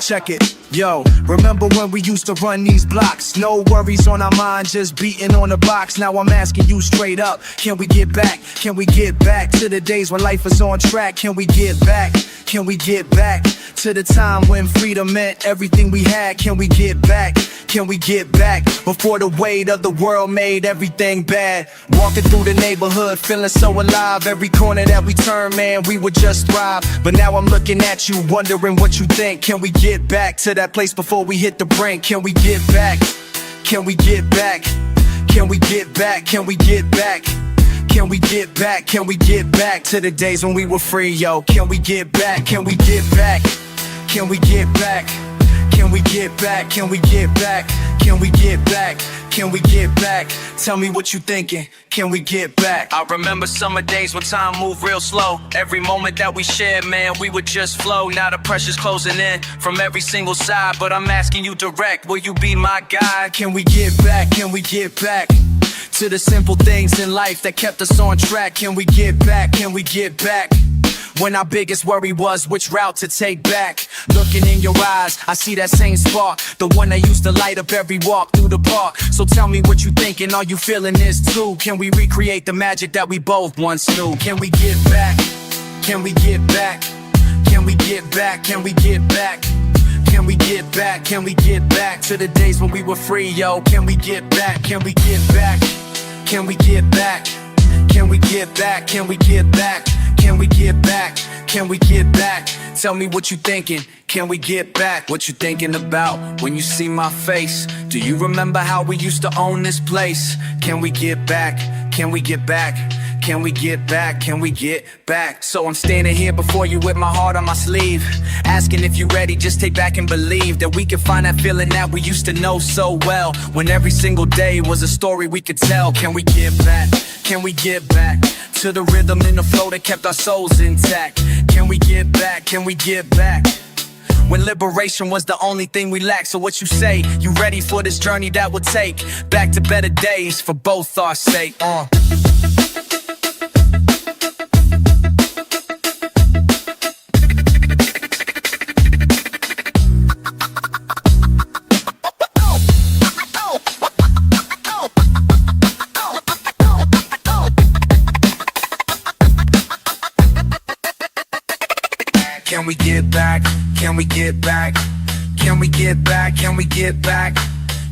Check it, yo. Remember when we used to run these blocks? No worries on our mind, just beating on the box. Now I'm asking you straight up, can we get back? Can we get back to the days when life was on track? Can we get back? Can we get back to the time when freedom meant everything we had? Can we get back? Can we get back before the weight of the world made everything bad? Walking through the neighborhood, feeling so alive. Every corner that we turn, man, we would just thrive. But now I'm looking at you, wondering what you think. Can we get back to that place before we hit the brink? Can we get back? Can we get back? Can we get back? Can we get back? Can we get back? Can we get back to the days when we were free, yo? Can we get back? Can we get back? Can we get back? Can we get back? Can we get back? Can we get back? Can we get back? Tell me what you thinking. Can we get back? I remember summer days when time moved real slow. Every moment that we shared, man, we would just flow. Now the pressure's closing in from every single side, but I'm asking you direct, will you be my guide? Can we get back? Can we get back to the simple things in life that kept us on track? Can we get back? Can we get back? When our biggest worry was which route to take back. Looking in your eyes, I see that same spark, the one that used to light up every walk through the park. So tell me what you thinking, are you feeling this too? Can we recreate the magic that we both once knew? Can we get back? Can we get back? Can we get back? Can we get back? Can we get back? Can we get back to the days when we were free, yo? Can we get back? Can we get back? Can we get back? Can we get back? Can we get back? Can we get back? Can we get back? Tell me what you thinking. Can we get back? What you thinking about when you see my face? Do you remember how we used to own this place? Can we get back? Can we get back? Can we get back? Can we get back? So I'm standing here before you with my heart on my sleeve, asking if you ready, just take back and believe that we can find that feeling that we used to know so well, when every single day was a story we could tell. Can we get back? Can we get back to the rhythm and the flow that kept our souls intact? Can we get back? Can we get back when liberation was the only thing we lacked? So what you say? You ready for this journey that will take back to better days for both our sake? Can we get back? Can we get back? Can we get back? Can we get back?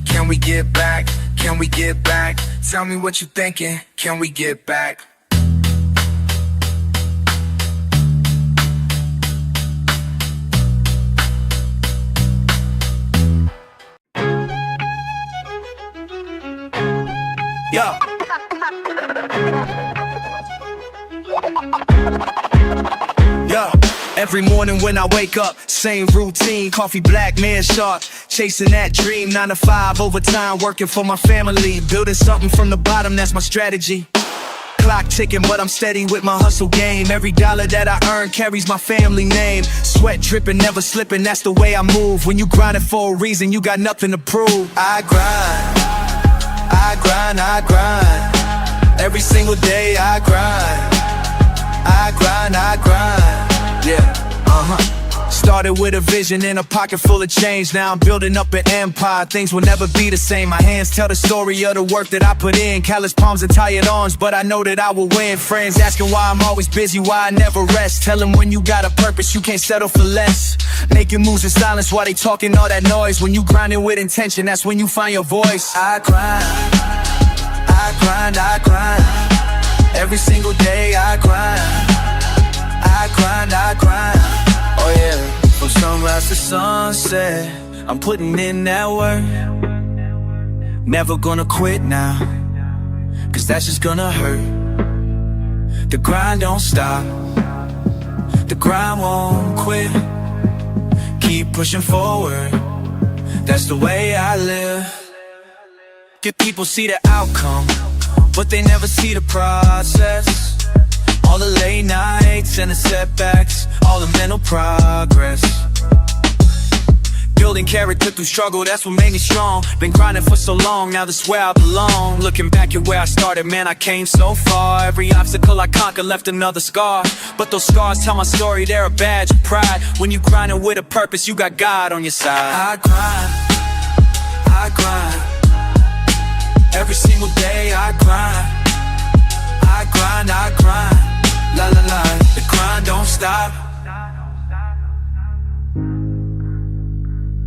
Can we get back? Can we get back? Tell me what you thinking. Can we get back? Yo. Yo. Every morning when I wake up, same routine, coffee black, man sharp, chasing that dream, 9 to 5, overtime, working for my family, building something from the bottom, that's my strategy. Clock ticking, but I'm steady with my hustle game. Every dollar that I earn carries my family name. Sweat dripping, never slipping, that's the way I move. When you grinding for a reason, you got nothing to prove. I grind, I grind, I grind. Every single day I grind, I grind, I grind. Yeah, Started with a vision and a pocket full of change. Now I'm building up an empire, things will never be the same. My hands tell the story of the work that I put in. Callous palms and tired arms, but I know that I will win. Friends asking why I'm always busy, why I never rest. Tell them when you got a purpose, you can't settle for less. Making moves in silence while they talking all that noise. When you grinding with intention, that's when you find your voice. I grind, I grind, I grind. Every single day I grind, I grind, I grind. Oh yeah, from sunrise to sunset, I'm putting in that work. Never gonna quit now, cause that's just gonna hurt. The grind don't stop, the grind won't quit. Keep pushing forward, that's the way I live. Good people see the outcome, but they never see the process. All the late nights and the setbacks, all the mental progress. Building character through struggle, that's what made me strong. Been grinding for so long, now that's where I belong. Looking back at where I started, man, I came so far. Every obstacle I conquered left another scar. But those scars tell my story, they're a badge of pride. When you grinding with a purpose, you got God on your side. I grind every single day. I grind, la la la. The grind don't stop,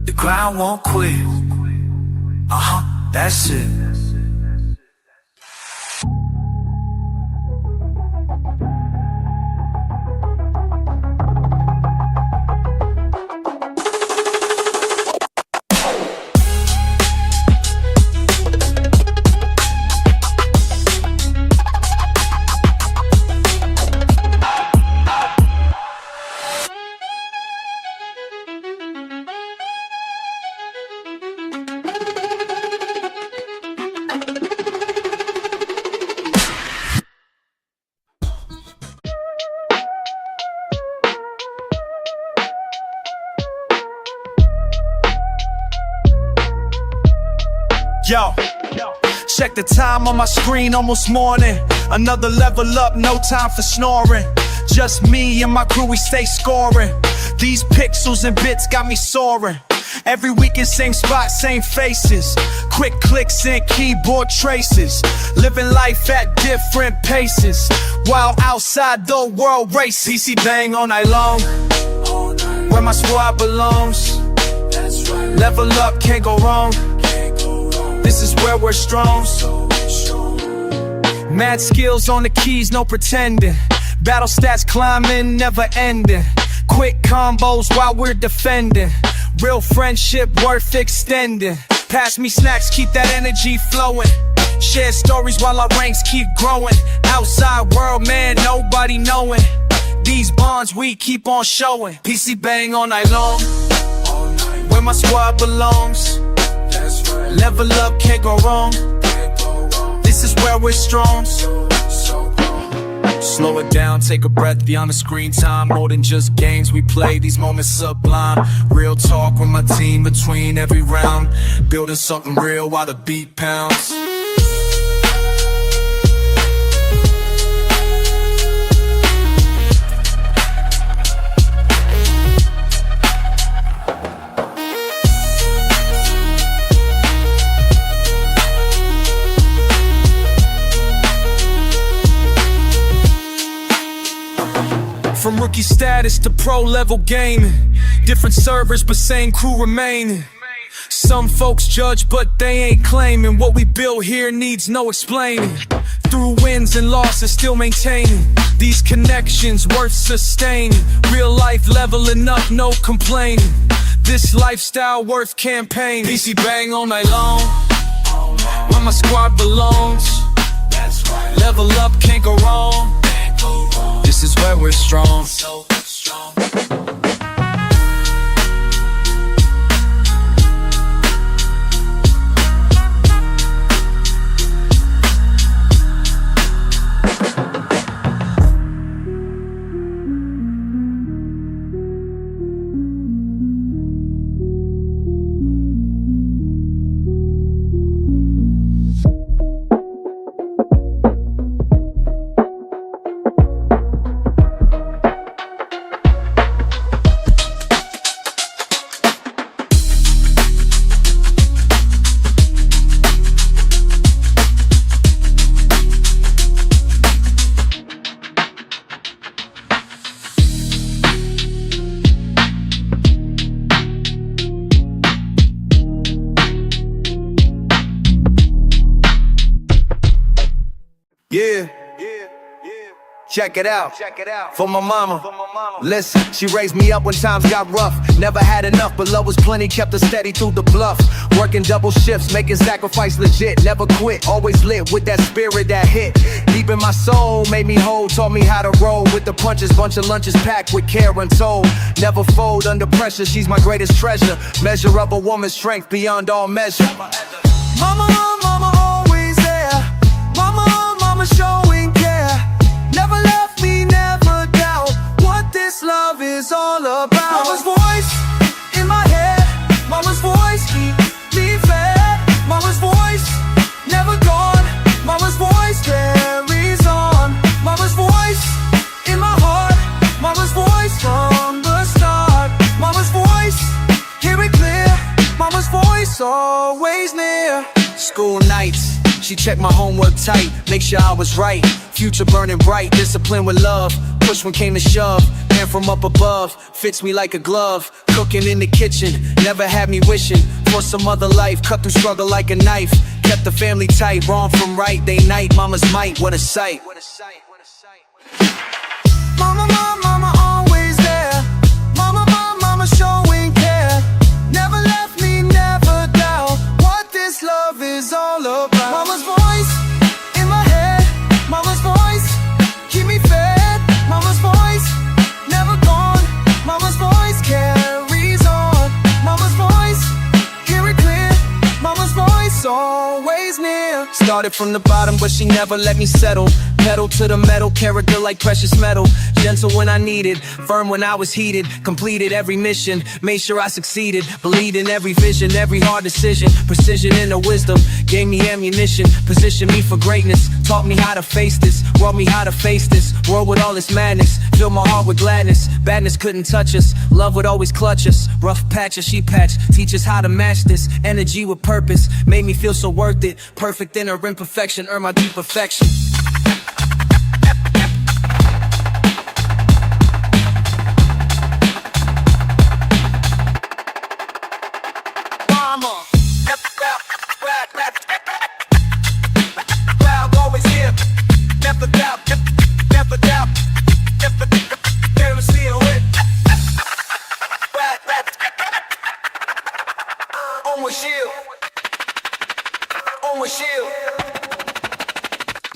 the grind won't quit. That's it. Yo, check the time on my screen, almost morning. Another level up, no time for snoring. Just me and my crew, we stay scoring. These pixels and bits got me soaring. Every weekend, same spot, same faces. Quick clicks and keyboard traces. Living life at different paces, while outside the world races. PC bang all night long, where my squad belongs. Level up, can't go wrong. This is where we're strong. Mad skills on the keys, no pretending. Battle stats climbing, never ending. Quick combos while we're defending. Real friendship worth extending. Pass me snacks, keep that energy flowing. Share stories while our ranks keep growing. Outside world, man, nobody knowing. These bonds we keep on showing. PC bang all night long, where my squad belongs. Level up, can't go wrong. This is where we're strong. Slow it down, take a breath beyond the screen time. More than just games we play, these moments sublime. Real talk with my team between every round. Building something real while the beat pounds. From rookie status to pro level gaming. Different servers but same crew remaining. Some folks judge but they ain't claiming. What we built here needs no explaining. Through wins and losses still maintaining. These connections worth sustaining. Real life leveling up, no complaining. This lifestyle worth campaigning. PC bang all night long, where my squad belongs. Level up, can't go wrong. This is where we're strong. Yeah. Check it out. For my mama. Listen, she raised me up when times got rough. Never had enough, but love was plenty, kept her steady through the bluff. Working double shifts, making sacrifice legit. Never quit, always lit with that spirit that hit deep in my soul. Made me whole, taught me how to roll with the punches. Bunch of lunches packed with care untold. Never fold under pressure, she's my greatest treasure. Measure of a woman's strength beyond all measure. Mama, mama always there. Mama showing care. Never left me, never doubt what this love is all about. Mama's voice in my head, She checked my homework tight, make sure I was right. Future burning bright, discipline with love. Push when came to shove, man from up above. Fits me like a glove, cooking in the kitchen. Never had me wishing for some other life. Cut through struggle like a knife. Kept the family tight, wrong from right. They night, mama's might, what a sight. Mama, mama, mama, always there. Mama, mama, mama, showing care. Never left me, never doubt what this love is all about. Mama's voice in my head, mama's voice keep me fed. Mama's voice never gone, mama's voice carries on. Mama's voice, hear it clear. Mama's voice always near. Started from the bottom, but she never let me settle. Pedal to the metal, character like precious metal. Gentle when I needed, firm when I was heated. Completed every mission, made sure I succeeded. Believed in every vision, every hard decision. Precision in her wisdom, gave me ammunition. Positioned me for greatness, taught me how to face this. Taught me how to face this world with all its madness. Filled my heart with gladness, badness couldn't touch us. Love would always clutch us, rough patch or she patch. Teach us how to match this, energy with purpose. Made me feel so worth it, perfect in her imperfection. Earn my deep affection.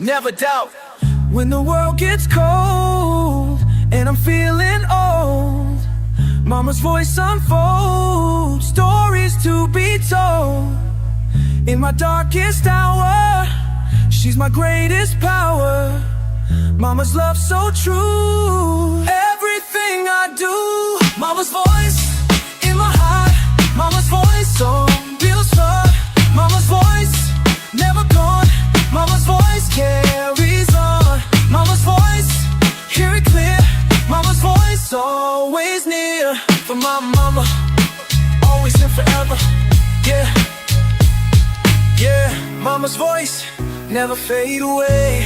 Never doubt. When the world gets cold and I'm feeling old, mama's voice unfolds, stories to be told. In my darkest hour, she's my greatest power. Mama's love so true, everything I do. Mama's voice in my heart, mama's voice so real strong. Mama's voice never gone, mama's voice carries on. Mama's voice, hear it clear. Mama's voice always near. For my mama, always and forever. Yeah, yeah. Mama's voice never fade away.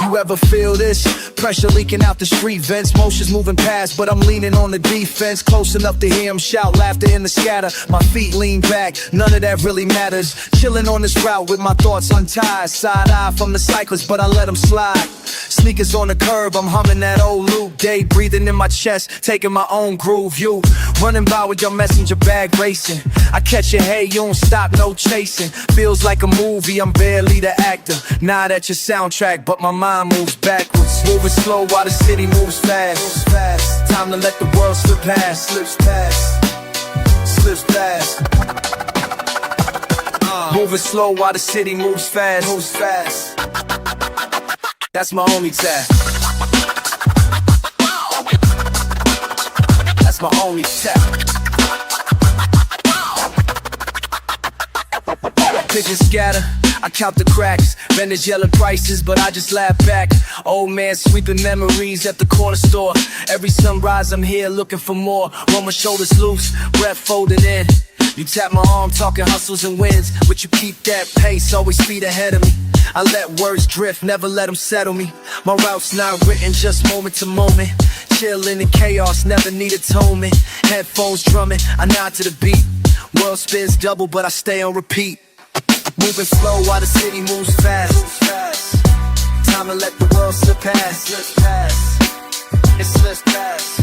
You ever feel this? Pressure leaking out the street vents, motions moving past, but I'm leaning on the defense. Close enough to hear him shout, laughter in the scatter. My feet lean back, none of that really matters. Chilling on this route with my thoughts untied. Side eye from the cyclist, but I let them slide. Sneakers on the curb, I'm humming that old loop. Day breathing in my chest, taking my own groove. You running by with your messenger bag racing. I catch your hey, you don't stop, no chasing. Feels like a movie, I'm barely the actor. Not at your soundtrack, but my mind moves backwards. Moving slow while the city moves fast. Time to let the world slip past. Slips past. Moving slow while the city moves fast. That's my only task. That's my only task. Pigeons scatter, I count the cracks. Vendors yelling prices, but I just laugh back. Old man sweeping memories at the corner store. Every sunrise I'm here looking for more. Roll my shoulders loose, breath folded in. You tap my arm talking hustles and wins. But you keep that pace, always speed ahead of me. I let words drift, never let them settle me. My route's not written, just moment to moment. Chillin' in chaos, never need atonement. Headphones drumming, I nod to the beat. World spins double, but I stay on repeat. Moving slow while the city moves fast. Time to let the world slip past. It slips past.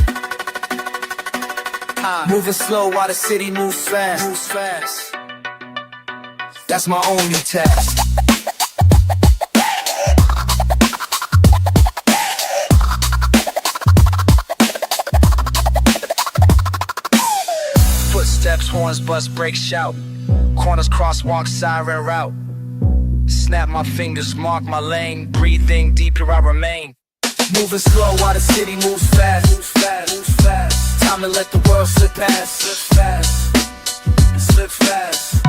Moving slow while the city moves fast. That's my only task. Footsteps, horns, bust, break, shout. Corners, crosswalk, siren route. Snap my fingers, mark my lane. Breathing deep, here I remain. Moving slow while the city moves fast. Time to let the world slip past. Slip fast.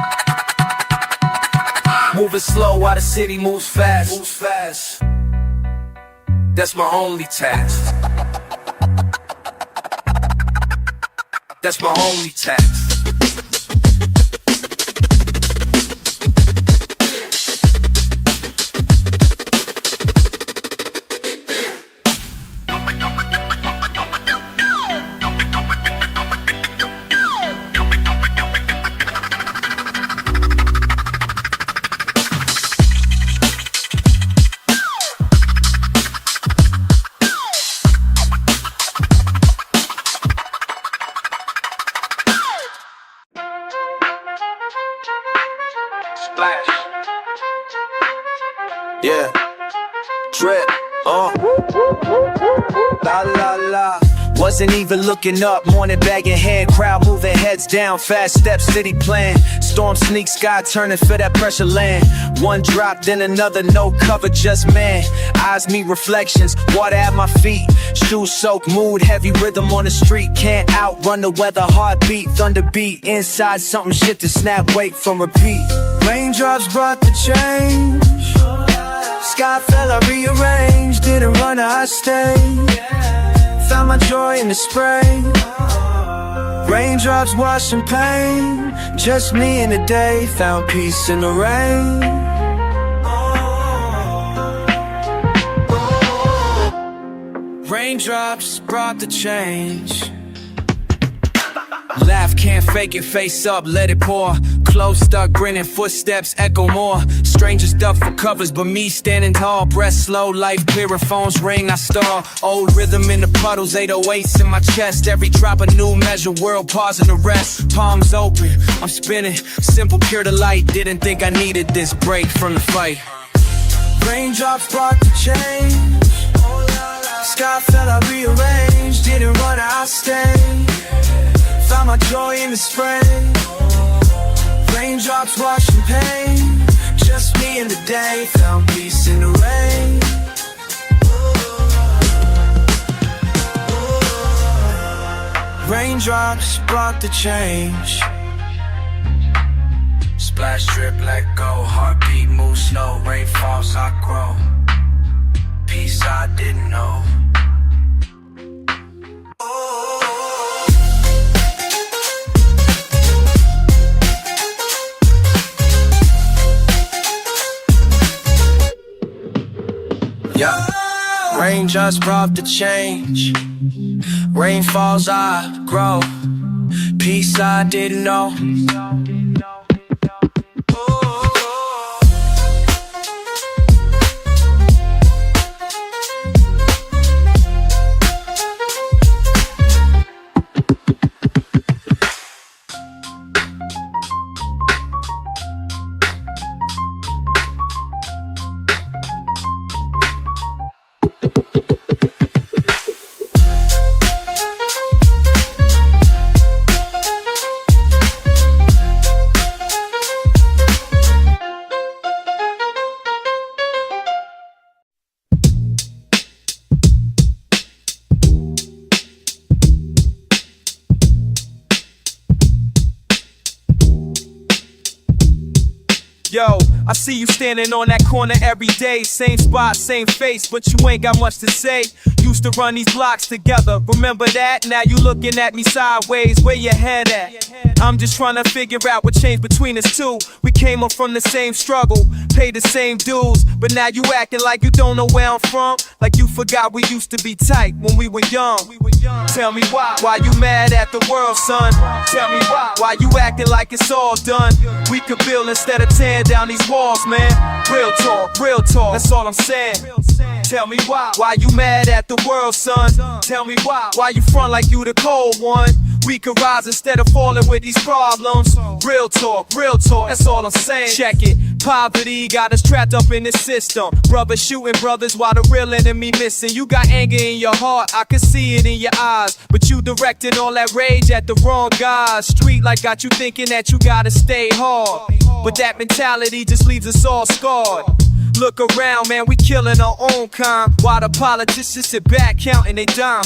Moving slow while the city moves fast. That's my only task. That's my only task. Splash. Yeah. Drip. La la la. Wasn't even looking up, morning bag in hand, crowd moving heads down, fast steps, city plan. Storm sneak, sky turning for that pressure land. One drop, then another, no cover, just man. Eyes meet reflections, water at my feet. Shoes soaked, mood heavy, rhythm on the street. Can't outrun the weather, heartbeat, thunder beat. Inside something shit to snap, wake from repeat. Raindrops brought the change. Sky fell, I rearranged. Didn't run, I stayed. Found my joy in the spray. Raindrops washing pain. Just me in the day. Found peace in the rain. Raindrops brought the change. Laugh, can't fake it, face up, let it pour. Clothes stuck, grinning, footsteps echo more. Strangers duck for covers, but me standing tall. Breath slow, life clearer, phones ring, I stall. Old rhythm in the puddles, 808s in my chest. Every drop a new measure, world pausing the rest. Palms open, I'm spinning, simple, pure delight. Didn't think I needed this break from the fight. Raindrops brought the change. Sky fell, I rearranged. Didn't run, I stayed. Found my joy in the spray. Raindrops washing pain. Just me in the day. Found peace in the rain. Raindrops brought the change. Splash, drip, let go. Heartbeat moves slow. Rain falls, I grow. Peace I didn't know. Yeah. Rain just brought the change. Rain falls, I grow. Peace I didn't know. Yo, I see you standing on that corner every day. Same spot, same face, but you ain't got much to say. Used to run these blocks together, remember that? Now you looking at me sideways, where your head at? I'm just trying to figure out what changed between us two. We came up from the same struggle, paid the same dues, but now you acting like you don't know where I'm from. Like you forgot we used to be tight when we were young. Tell me why you mad at the world, son? Tell me why you acting like it's all done? We could build instead of tearing down these walls, man. Real talk, that's all I'm saying. Tell me why you mad at the world, son? Tell me why you front like you the cold one? We could rise instead of falling with these problems. Real talk, that's all I'm saying. Check it, poverty got us trapped up in this system. Brothers shooting brothers while the real enemy missing. You got anger in your heart, I can see it in your eyes, but you directing all that rage at the wrong guys. Street life got you thinking that you gotta stay hard, but that mentality just leaves us all scarred. Look around, man, we killing our own kind, while the politicians sit back counting they dime.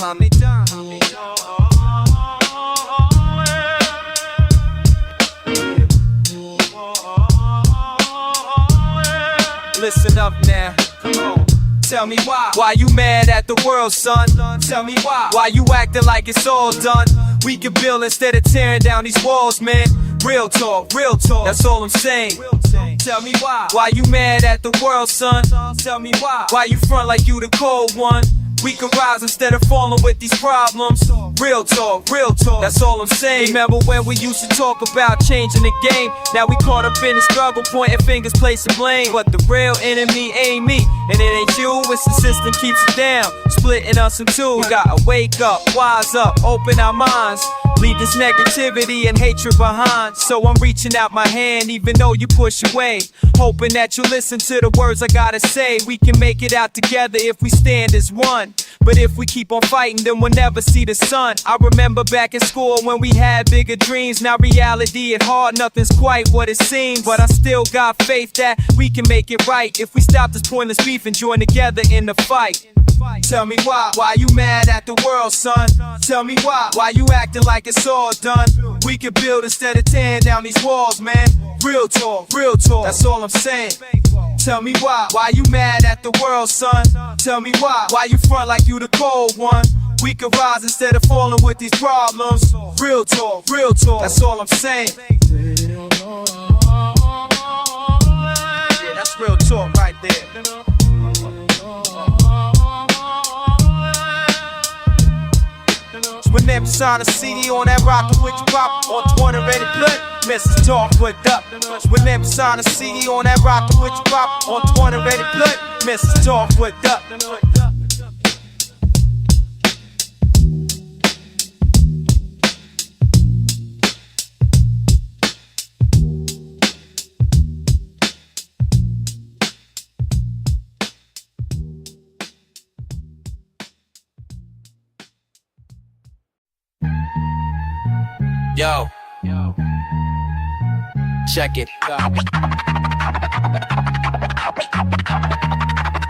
listen up now. Come on. Tell me why. Why you mad at the world, son? Tell me why. Why you acting like it's all done? We can build instead of tearing down these walls, man. Real talk, that's all I'm saying. Tell me why. Why you mad at the world, son? Tell me why. Why you front like you the cold one? We can rise instead of falling with these problems. Real talk, that's all I'm saying. Remember when we used to talk about changing the game? Now we caught up in the struggle, pointing fingers, placing blame. But the real enemy ain't me, and it ain't you. It's the system keeps it down, splitting us in two. We gotta wake up, wise up, open our minds. Leave this negativity and hatred behind. So I'm reaching out my hand even though you push away, hoping that you listen to the words I gotta say. We can make it out together if we stand as one. But if we keep on fighting, then we'll never see the sun. I remember back in school when we had bigger dreams. Now reality is hard, nothing's quite what it seems. But I still got faith that we can make it right if we stop this pointless beef and join together in the fight. Tell me why you mad at the world, son? Tell me why you acting like it's all done? We can build instead of tearing down these walls, man. Real talk, that's all I'm saying. Tell me why you mad at the world, son? Tell me why you front like you the cold one? We can rise instead of falling with these problems. Real talk, that's all I'm saying. Yeah, that's real talk right there. When they sign a CD on that rocket with your pop on 20 ready blood, Mrs. Talk put up. When they sign a CD on that rocket with your pop on 20 ready blood, Mrs. Talk put up. Yo, check it.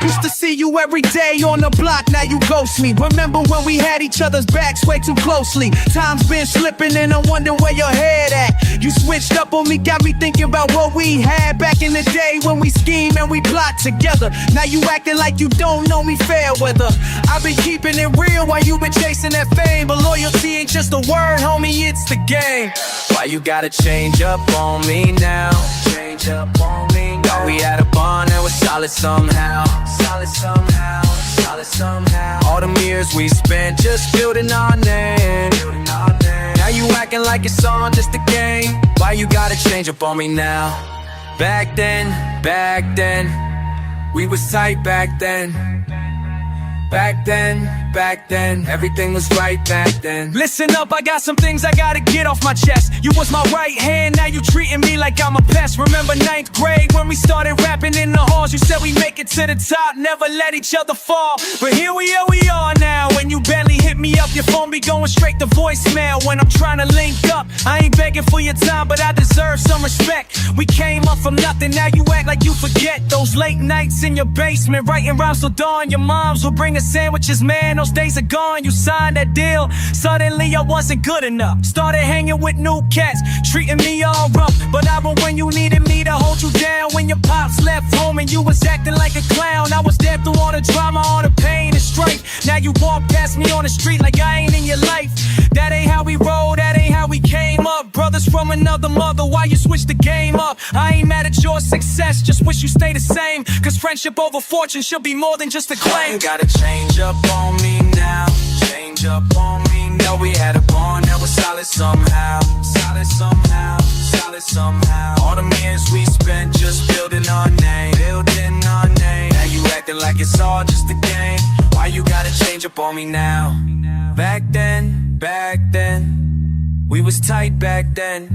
Used to see you every day on the block, now you ghost me. Remember when we had each other's backs way too closely? Time's been slipping and I'm wondering where your head at. You switched up on me, got me thinking about what we had back in the day when we scheme and we plot together. Now you acting like you don't know me fair weather. I've been keeping it real while you been chasing that fame, but loyalty ain't just a word, homie, it's the game. Why you gotta change up on me now? Change up on me now. Thought we had a bond that was solid somehow. All them years we spent just building our name. Now you acting like it's on just a game. Why you gotta change up on me now? Back then, we was tight back then. Back then, everything was right back then. Listen up, I got some things I gotta get off my chest. You was my right hand, now you treating me like I'm a pest. Remember 9th grade when we started rapping in the halls? You said we make it to the top, never let each other fall. But here we are now. When you barely hit me up, your phone be going straight to voicemail. When I'm trying to link up, I ain't begging for your time, but I deserve some respect. We came up from nothing, now you act like you forget those late nights in your basement, writing rhymes till dawn. Your moms will bring us sandwiches, man, those days are gone. You signed that deal, suddenly I wasn't good enough. Started hanging with new cats, treating me all rough. But I was when you needed me to hold you down. When your pops left home and you was acting like a clown, I was there through all the drama, all the pain and strife. Now you walk past me on the street like I ain't in your life. That ain't how we roll, that ain't how we came up. Brothers from another mother, why you switch the game up? I ain't mad at your success, just wish you stay the same. Cause friendship over fortune should be more than just a claim. You gotta change up on me now. Change up on me now. We had a bond that was solid somehow. All the years we spent just building our name. Now you acting like it's all just a game. Why you gotta change up on me now? Back then, we was tight back then.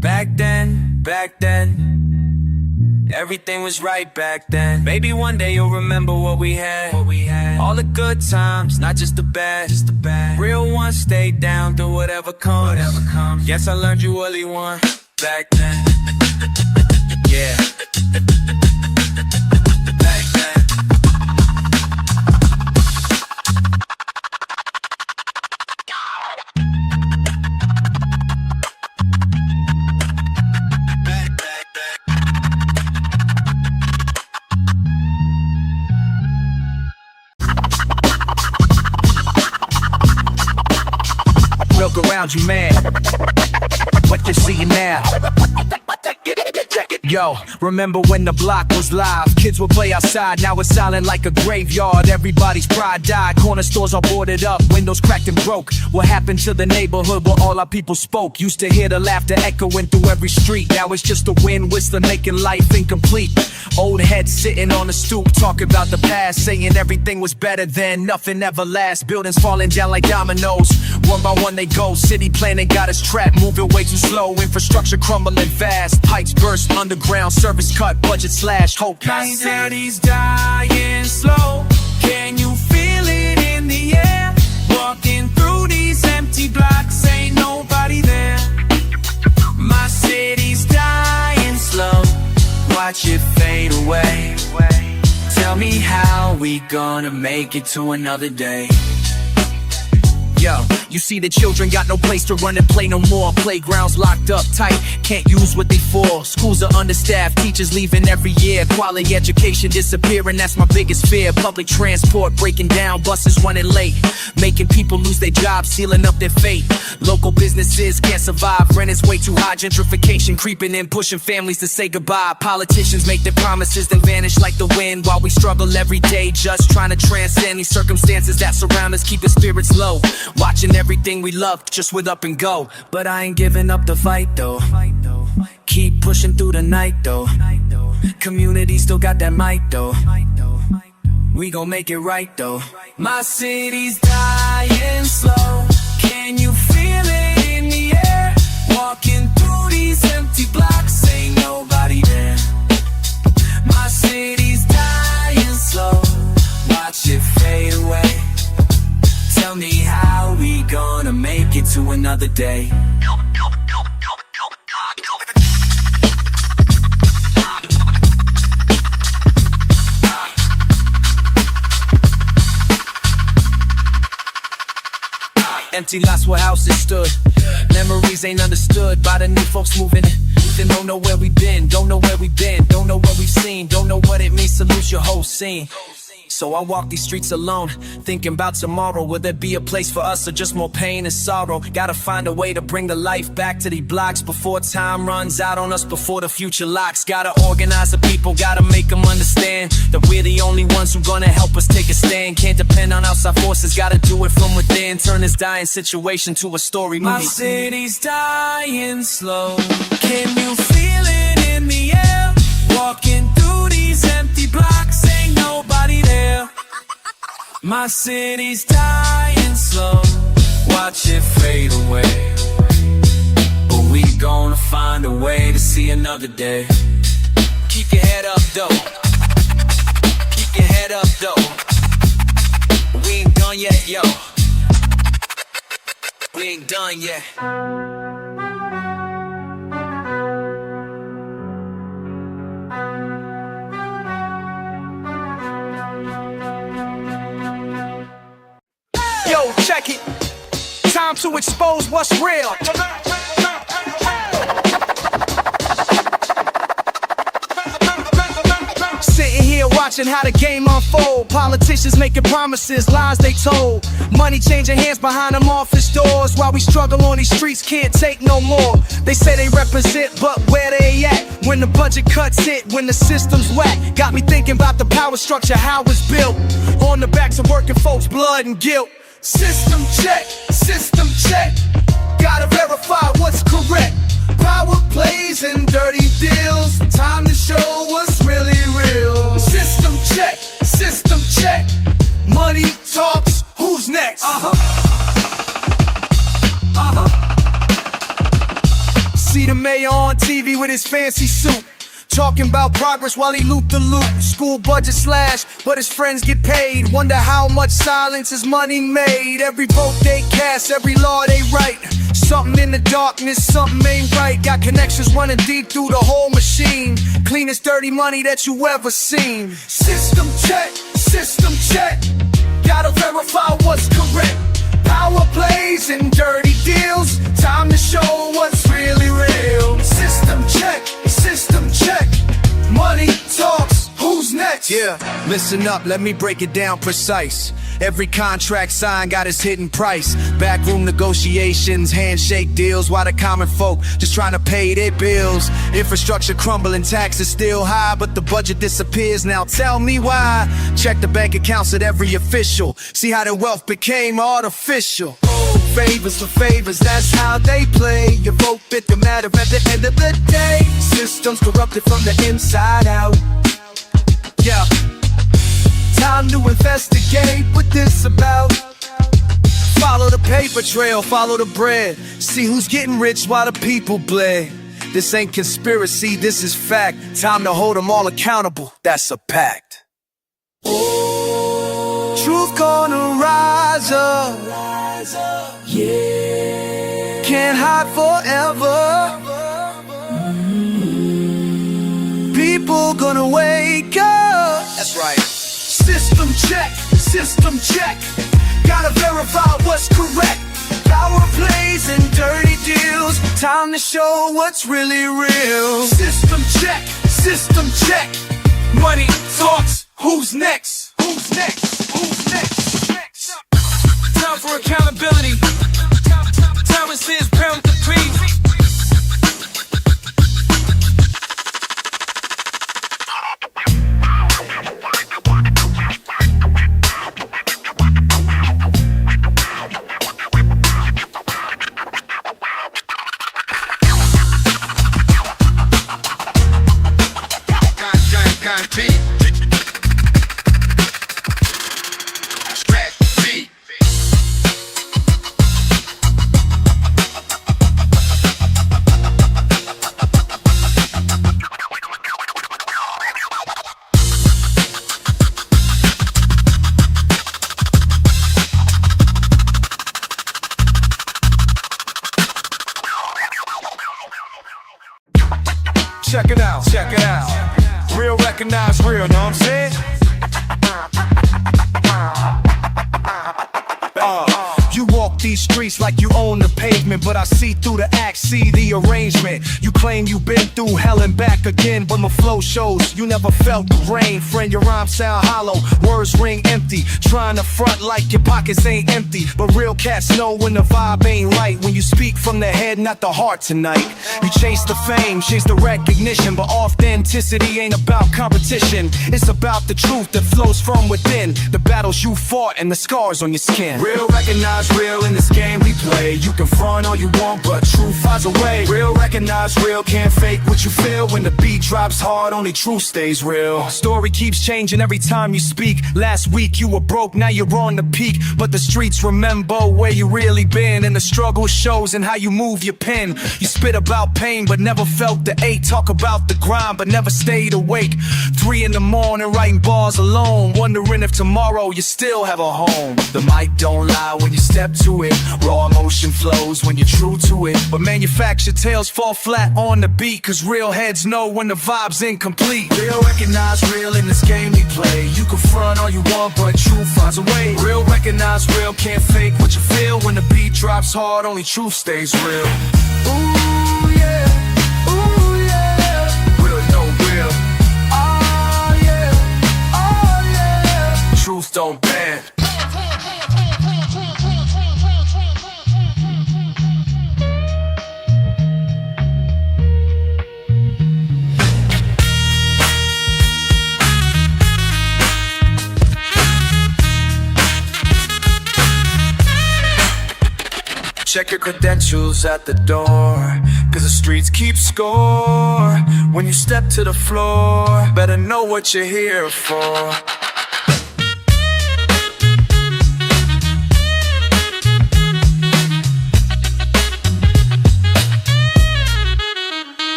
Back then, everything was right back then. Maybe one day you'll remember what we had. All the good times, not just the bad. Real ones stay down through whatever comes. Yes, I learned you early one back then. Yeah. Back then. look around you, man. What you see now? Yo, remember when the block was live? Kids would play outside, now it's silent like a graveyard. Everybody's pride died, corner stores are boarded up, windows cracked and broke. What happened to the neighborhood where all our people spoke? Used to hear the laughter echoing through every street. Now it's just the wind whistling, making life incomplete. Old heads sitting on the stoop, talking about the past, saying everything was better then, nothing ever lasts. Buildings falling down like dominoes, one by one they go. City planning got us trapped, moving way too slow. Infrastructure crumbling fast, pipes burst underground, service cut, budget slashed, hope. My city's dying slow. Can you feel it in the air? Walking through these empty blocks, ain't nobody there. My city's dying slow. Watch it fade away. Tell me how we gonna make it to another day. Yo, you see the children got no place to run and play no more. Playgrounds locked up tight, can't use what they for. Schools are understaffed, teachers leaving every year. Quality education disappearing, that's my biggest fear. Public transport breaking down, buses running late, making people lose their jobs, sealing up their fate. Local businesses can't survive, rent is way too high. Gentrification creeping in, pushing families to say goodbye. Politicians make their promises then vanish like the wind, while we struggle every day just trying to transcend these circumstances that surround us, keep the spirits low. Watching everything we love just with up and go. But I ain't giving up the fight though. Keep pushing through the night though. Community still got that mic though. We gon' make it right though. My city's dying slow. Can you feel it in the air? Walking through these empty blocks, ain't nobody there. My city's dying slow. Watch it fade away. Tell me how we gonna make it to another day. Empty lots where houses stood. Memories ain't understood by the new folks moving in. Then don't know where we been, don't know where we been, don't know what we've seen, don't know what it means to lose your whole scene. So I walk these streets alone, thinking about tomorrow. Will there be a place for us or just more pain and sorrow? Gotta find a way to bring the life back to these blocks before time runs out on us, before the future locks. Gotta organize the people, gotta make them understand that we're the only ones who gonna help us take a stand. Can't depend on outside forces, gotta do it from within. Turn this dying situation to a story movie. My city's dying slow. Can you feel it in the air? Walking through these empty blocks, ain't nobody there. My city's dying slow. Watch it fade away. But we gonna find a way to see another day. Keep your head up though. Keep your head up though. We ain't done yet, yo. We ain't done yet. Yo, check it. Time to expose what's real. Sitting here watching how the game unfold. Politicians making promises, lies they told. Money changing hands behind them office doors. While we struggle on these streets, can't take no more. They say they represent, but where they at? When the budget cuts hit, when the system's whack. Got me thinking about the power structure, how it's built. On the backs of working folks, blood and guilt. System check, system check. Gotta verify what's correct. Power plays and dirty deals. Time to show what's really real. System check, system check. Money talks, who's next? See the mayor on TV with his fancy suit, talking about progress while he loot the loot. School budget slash, but his friends get paid. Wonder how much silence his money made. Every vote they cast, every law they write. Something in the darkness, something ain't right. Got connections running deep through the whole machine. Cleanest dirty money that you ever seen. System check, system check. Gotta verify what's correct. Power plays and dirty deals. Time to show what's really real. System check, system check. Money talks, who's next? rights. Yeah, listen up, let me break it down precise. Every contract signed got its hidden price. Backroom negotiations, handshake deals, while the common folk just trying to pay their bills. Infrastructure crumbling, taxes still high, but the budget disappears. Now tell me why. Check the bank accounts at every official. See how the wealth became artificial. Favors for favors, that's how they play. Your vote fit the matter at the end of the day. Systems corrupted from the inside out. Yeah. Time to investigate what this about. Follow the paper trail, follow the bread. See who's getting rich while the people bled. This ain't conspiracy, this is fact. Time to hold them all accountable, that's a pact. Truth gonna rise up. Yeah. Can't hide forever. People gonna wake up. That's right. System check. Gotta verify what's correct. Power plays and dirty deals. Time to show what's really real. System check. Money talks. Who's next? Time for accountability. Time to see his pound to please. Check it out. Real recognize real, know what I'm saying? You walk these streets like you own the pavement, but I see through the act, see the arrangement. You claim you've been through hell and back again, but my flow shows you never felt the rain. Friend, your rhymes sound hollow, words ring empty. Trying to front like your pockets ain't empty, but real cats know when the vibe ain't right. When you speak from the head, not the heart tonight. You chase the fame, chase the recognition, but authenticity ain't about competition. It's about the truth that flows from within, the battles you fought and the scars on your skin. Real recognize real in this game we play. You can front all you want, but truth finds a way. Real recognize real, can't fake what you feel. When the beat drops hard, only truth stays real. Story keeps changing every time you speak. Last week you were broke, now you're on the peak. But the streets remember where you really been, and the struggle shows in how you move your pen. You spit about pain, but never felt the ache. Talk about the grind, but never stayed awake. 3 in the morning writing bars alone, wondering if tomorrow you still have a home. The mic don't lie when you step to it. Raw emotion flows when you're true to it. But manufactured tales fall flat on the beat, cause real heads know when the vibe's incomplete. Real recognize real in this game we play. You can front all you want, but truth finds a way. Real recognize real, can't fake what you feel. When the beat drops hard, only truth stays real. Ooh yeah, ooh yeah. Real no real. Oh yeah, oh yeah. Truth don't bend. Check your credentials at the door, cause the streets keep score. When you step to the floor, better know what you're here for.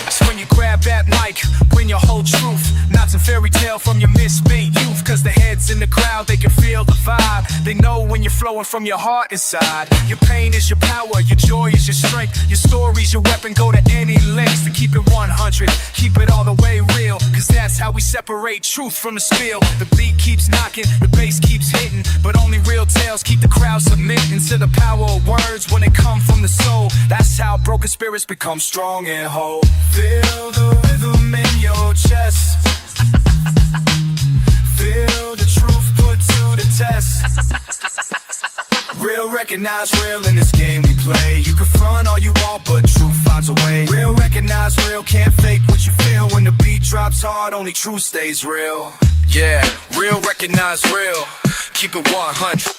That's when you grab that mic, bring your whole truth. Not some fairy tale from your mismade youth, cause the heads in the crowd, they can feel the vibe. They know when you're flowing from your heart inside. Your pain is your power, your joy is your strength. Your story's your weapon, go to any lengths to keep it 100. Keep it all the way real, cause that's how we separate truth from the spill. The beat keeps knocking, the bass keeps hitting, but only real tales keep the crowd submitting to the power of words when they come from the soul. That's how broken spirits become strong and whole. Feel the rhythm in your chest. reveal, the truth put to the test. Real recognize real in this game we play. You can front all you want, but truth finds a way. Real recognize real, can't fake what you feel. When the beat drops hard, only truth stays real. Yeah, real recognize real, keep it 100.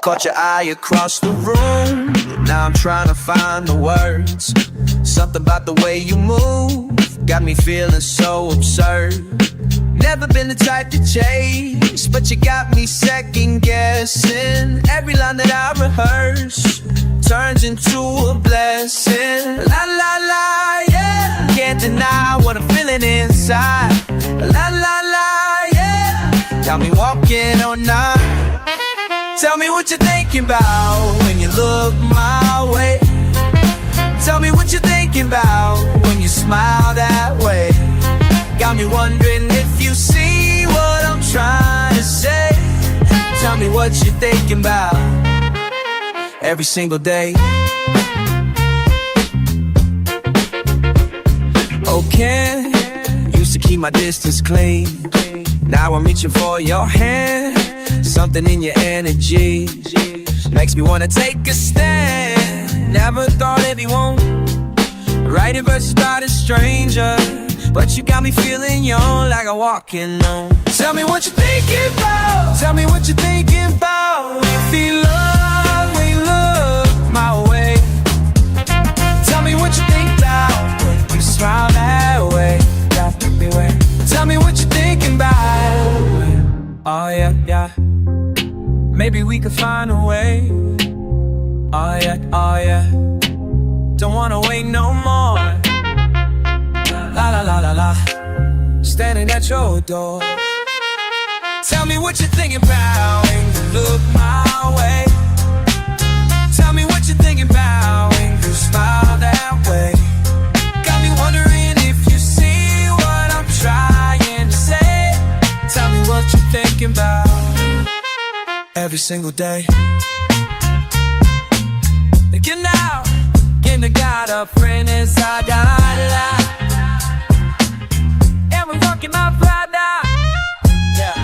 Caught your eye across the room. Now I'm trying to find the words. Something about the way you move got me feeling so absurd. Never been the type to chase, but you got me second guessing. Every line that I rehearse turns into a blessing. La la la, yeah. Can't deny what I'm feeling inside. La la la, yeah. Got me walking all night. Tell me what you're thinking about when you look my way. Tell me what you're thinking about when you smile that way. Got me wondering if you see what I'm trying to say. Tell me what you're thinking about every single day. Okay, used to keep my distance clean. Now I'm reaching for your hand. Something in your energy makes me wanna take a stand. Never thought it'd be one. Writing verses about a stranger, but you got me feeling young like I'm walking on. Tell me what you're thinking about. Tell me what you're thinking about. When you feel love, when you look my way. Tell me what you think about when you smile that way. Got me wet. Tell me what you're thinking about. Oh yeah, yeah. Maybe we could find a way. Oh yeah, oh yeah. Don't wanna wait no more. La la la la la. Standing at your door. Tell me what you're thinking about when you look my way. Tell me what you're thinking about when you smile that way. Got me wondering if you see what I'm trying to say. Tell me what you're thinking about every single day. Thinking now, game to got a friend inside the life. And we're working up right now. Yeah.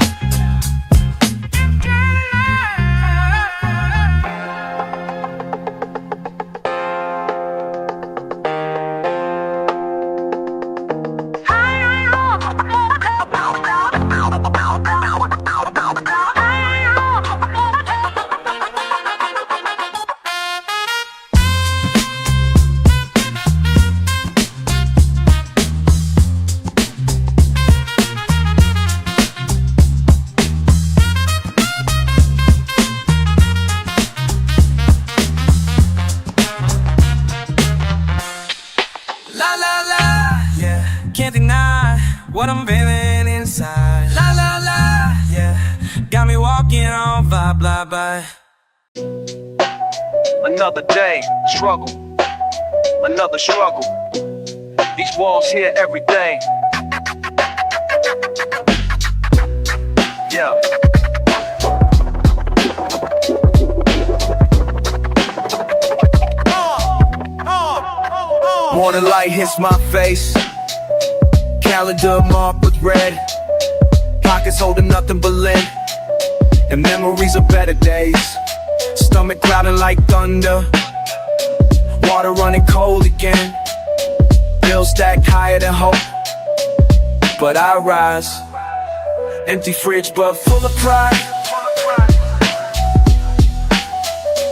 Can't deny what I'm feeling inside. La la la, yeah. Got me walking on blah blah blah. Another day, struggle. Another struggle. These walls here every day. Yeah. Morning light hits my face. Calendar marked with red. Pockets holding nothing but lead. And memories of better days. Stomach growling like thunder. Water running cold again. Bills stacked higher than hope. But I rise. Empty fridge but full of pride.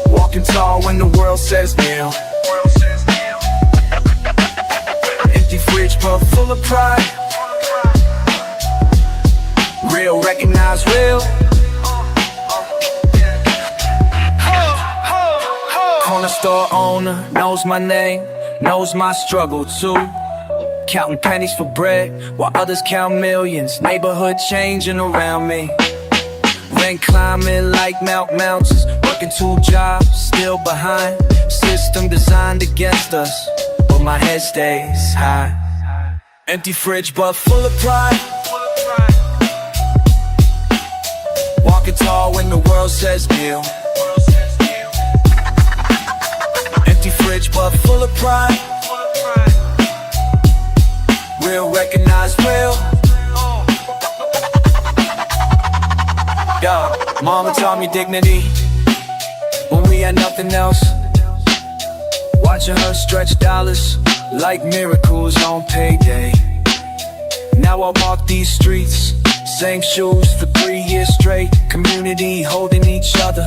Walking tall when the world says kneel. Empty fridge but full of pride. Real, recognize real. Corner store owner knows my name, knows my struggle too. counting pennies for bread, while others count millions. Neighborhood changing around me. Rent climbing like Mount Mountains. Working 2 jobs, still behind. System designed against us, but my head stays high. Empty fridge but full of pride. Walking tall when the world says kneel. Empty fridge but full of pride. Real recognize real. Yo, mama taught me dignity when we had nothing else. Watching her stretch dollars like miracles on payday. Now I walk these streets, same shoes for 3 years straight. Community holding each other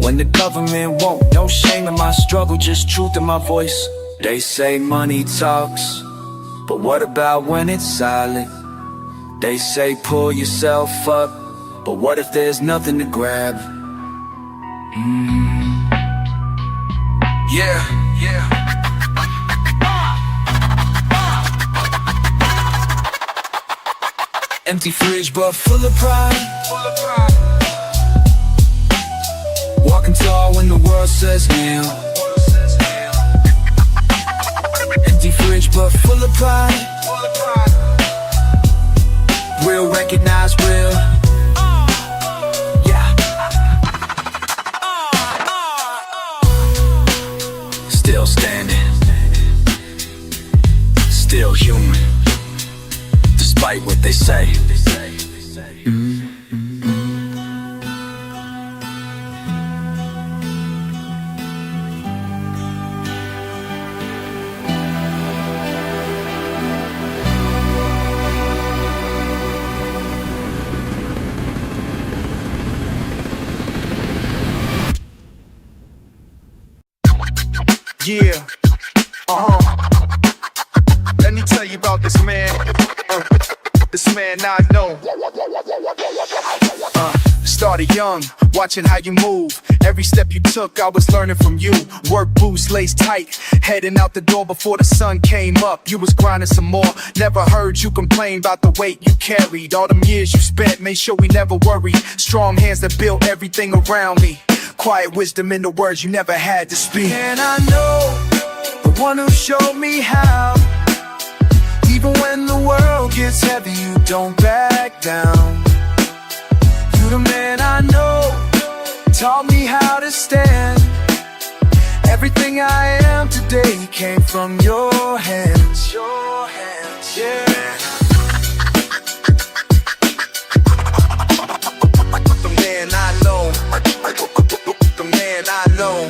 when the government won't. No shame in my struggle, just truth in my voice. They say money talks, but what about when it's silent? They say pull yourself up, but what if there's nothing to grab? Yeah. Empty fridge but full of pride. Walking tall when the world says kneel. Empty fridge but full of pride. Real recognize real. Yeah. Still standing, still human, despite what they say. Yeah, let me tell you about this man. This man I know. Started young, watching how you move. Every step you took, I was learning from you. Work boots laced tight, heading out the door before the sun came up. You was grinding some more. Never heard you complain about the weight you carried. All them years you spent, made sure we never worried. Strong hands that built everything around me. Quiet wisdom in the words you never had to speak. And I know the one who showed me how. Even when the world gets heavy, you don't back down. You the man I know, taught me how to stand. Everything I am today came from your hands. Your hands, yeah. The man I know. The man I know.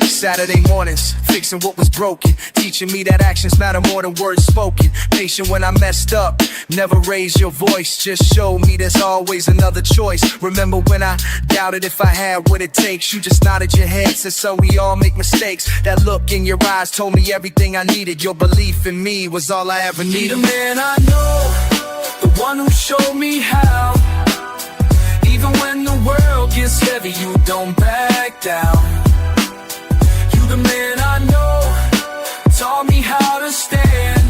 Saturday mornings, fixing what was broken, teaching me that actions matter more than words spoken. Patient when I messed up, never raise your voice, just show me there's always another choice. Remember when I doubted if I had what it takes, you just nodded your head, said so we all make mistakes. That look in your eyes told me everything I needed. Your belief in me was all I ever needed. The man I know, the one who showed me how. Even when the world gets heavy, you don't back down. You the man I know, taught me how to stand.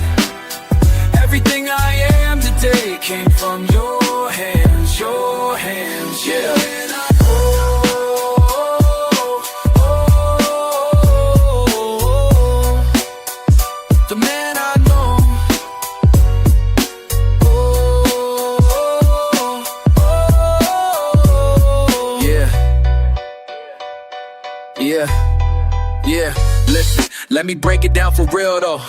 Everything I am today came from your hands, yeah. The man I know. Yeah, listen, let me break it down for real though.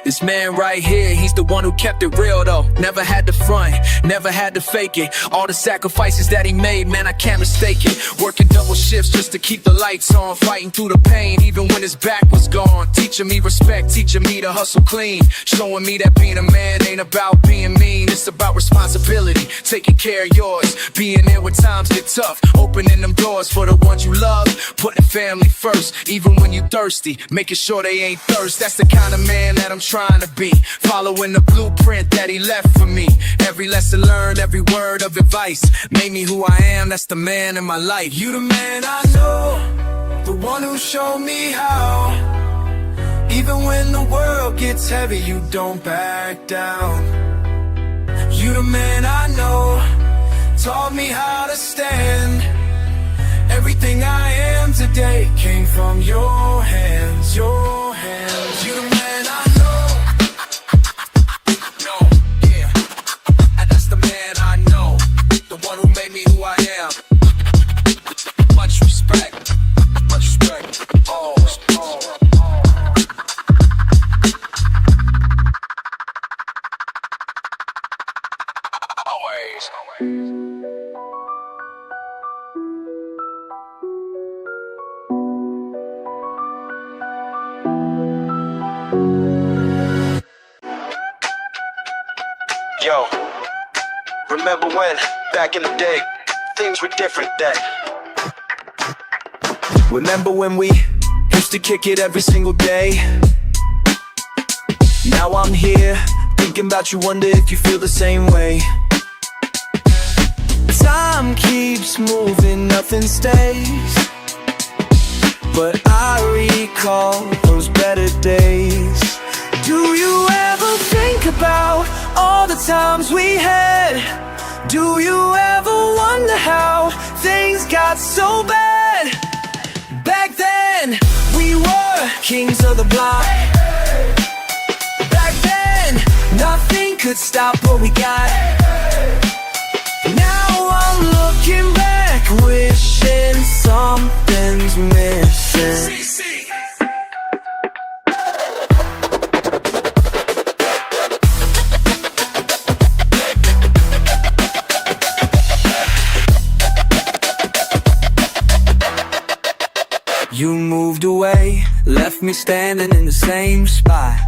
This man right here, he's the one who kept it real though. Never had to front, never had to fake it. All the sacrifices that he made, man, I can't mistake it. Working double shifts just to keep the lights on. Fighting through the pain, even when his back was gone. Teaching me respect, teaching me to hustle clean. Showing me that being a man ain't about being mean. It's about responsibility, taking care of yours. Being there when times get tough, opening them doors for the ones you love. Putting family first, even when you thirsty. Making sure they ain't thirst. That's the kind of man that I'm trying to be. Following the blueprint that he left for me. Every lesson learned, every word of advice made me who I am. That's the man in my life. You the man I know, the one who showed me how. Even when the world gets heavy, you don't back down. You the man I know, taught me how to stand. Everything I am today came from your hands, your hands. You the man I know. No, yeah, and that's the man I know, the one who made me who I am. Much respect, much respect. Oh, oh. Always. Yo, remember when, back in the day, things were different then? Remember when we used to kick it every single day? Now I'm here, thinking about you, wonder if you feel the same way. Time keeps moving, nothing stays, but I recall those better days. Do you ever think about all the times we had? Do you ever wonder how things got so bad? Back then, we were kings of the block. Back then, nothing could stop what we got. Now I'm looking back, wishing something's missing. You moved away, left me standing in the same spot.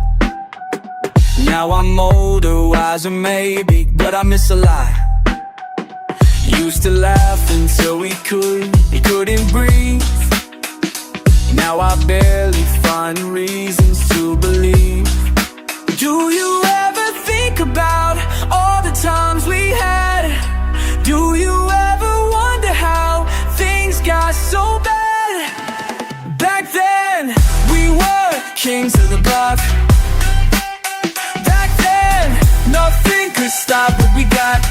Now I'm older, wiser maybe, but I miss a lot. Used to laugh until we couldn't breathe. Now I barely find reasons to believe. Do you ever think about all the times we had? Do you ever wonder how things got so bad? Back then, we were kings of the block. Back then, nothing could stop what we got.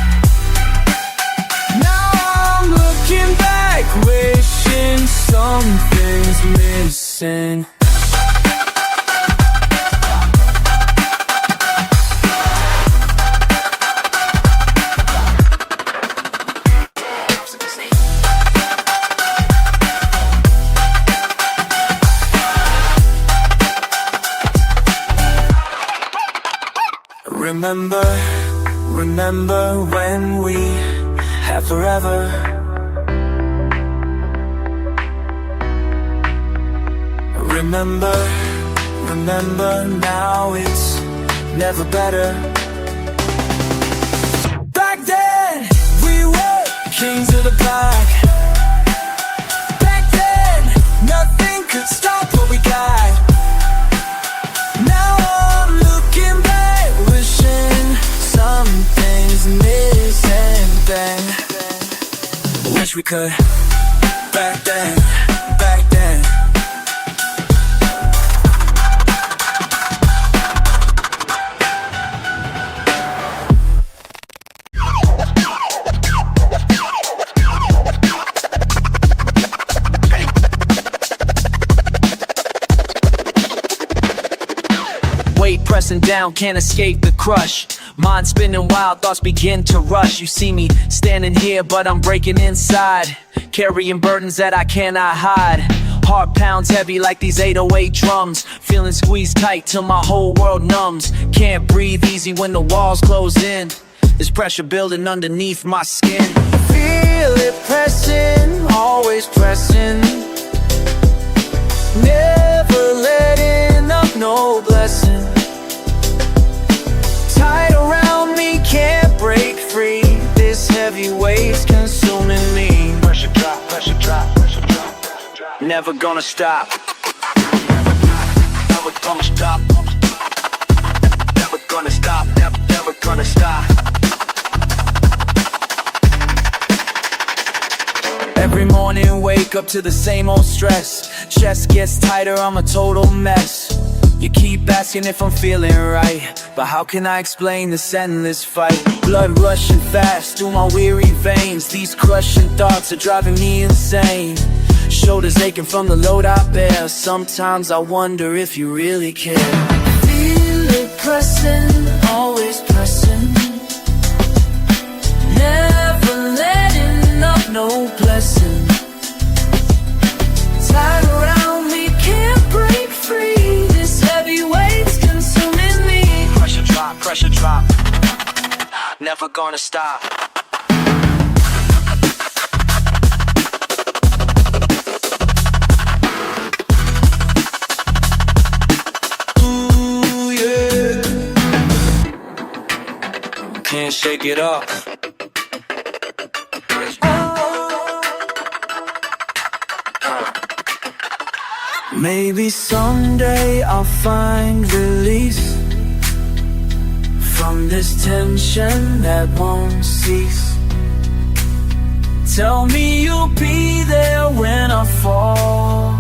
Now I'm looking back, wishing something's missing. Remember when we had forever. Remember, now it's never better. Back then, we were kings of the block. Back then, nothing could stop what we got. Now I'm looking back, wishing something's missing then. Wish we could, back then, back then. Weight pressing down, can't escape the crush. Mind spinning wild, thoughts begin to rush. You see me standing here, but I'm breaking inside, carrying burdens that I cannot hide. Heart pounds heavy like these 808 drums, feeling squeezed tight till my whole world numbs. Can't breathe easy when the walls close in. There's pressure building underneath my skin. Feel it pressing, always pressing. Never letting up, no blessing. Tight around me, can't break free. This heavy weight's consuming me. Pressure drop, pressure drop, pressure drop, pressure drop. Never gonna stop. Never gonna stop. Never gonna stop. Never gonna stop. Every morning, wake up to the same old stress. Chest gets tighter, I'm a total mess. You keep asking if I'm feeling right, but how can I explain this endless fight? Blood rushing fast through my weary veins. These crushing thoughts are driving me insane. Shoulders aching from the load I bear. Sometimes I wonder if you really care. Feel it pressing, always pressing. Never letting up, no blessing. Tied around me, can't break free. This heavy weight's consuming me. Pressure drop, never gonna stop. Ooh, yeah. Can't shake it off. Maybe someday I'll find release from this tension that won't cease. Tell me you'll be there when I fall,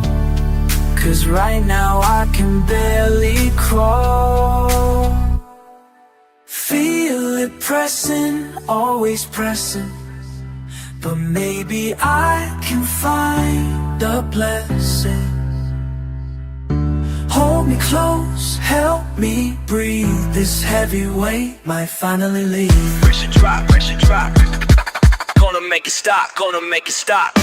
'cause right now I can barely crawl. Feel it pressing, always pressing, but maybe I can find a blessing. Hold me close, help me breathe. This heavy weight might finally leave. Pressure drop, pressure drop. Gonna make it stop, gonna make it stop.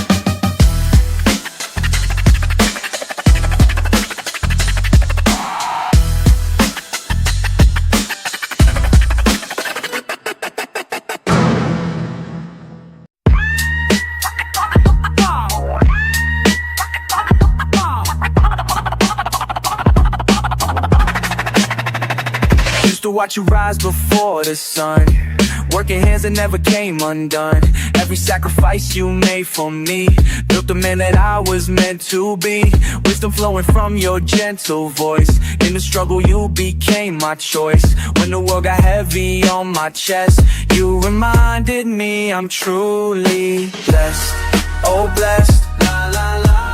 To watch you rise before the sun, working hands that never came undone. Every sacrifice you made for me built the man that I was meant to be. Wisdom flowing from your gentle voice. In the struggle you became my choice. When the world got heavy on my chest, you reminded me I'm truly blessed. Oh, blessed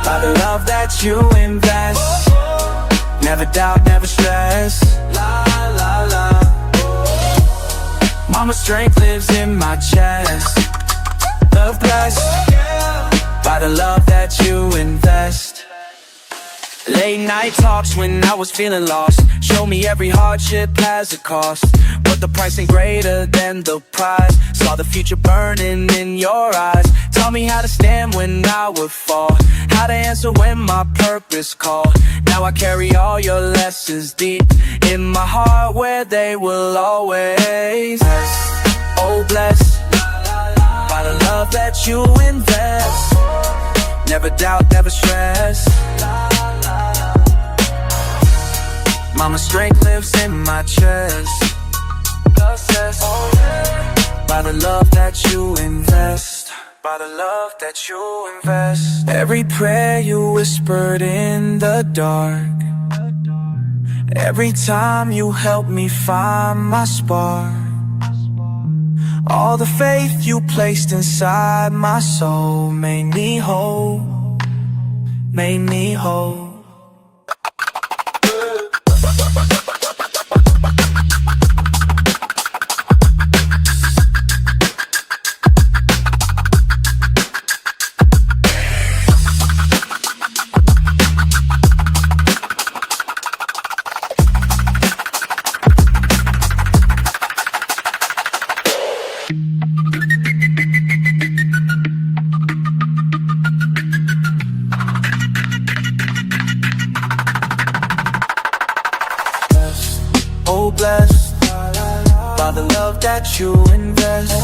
by the love that you invest. Never doubt, never stress. Mama's strength lives in my chest. Love blessed by the love that you invest. Late night talks when I was feeling lost. Show me every hardship has a cost, but the price ain't greater than the prize. Saw the future burning in your eyes. Taught me how to stand when I would fall, how to answer when my purpose called. Now I carry all your lessons deep in my heart, where they will always. Oh, blessed by the love that you invest. Never doubt, never stress. Mama's strength lives in my chest. By the love that you invest. By the love that you invest. Every prayer you whispered in the dark. Every time you help me find my spark. All the faith you placed inside my soul made me whole, made me whole. Blessed by the love that you invest.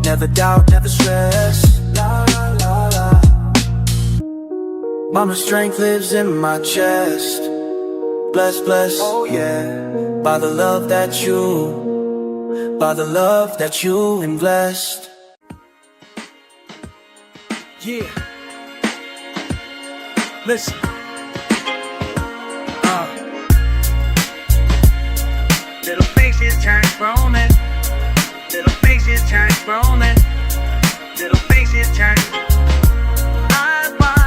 Never doubt, never stress. Mama's strength lives in my chest. Blessed, blessed, oh yeah. By the love that you, by the love that you invest. Yeah. Listen. Little faces turn frozen. Little faces turn frozen. Little faces turn. I want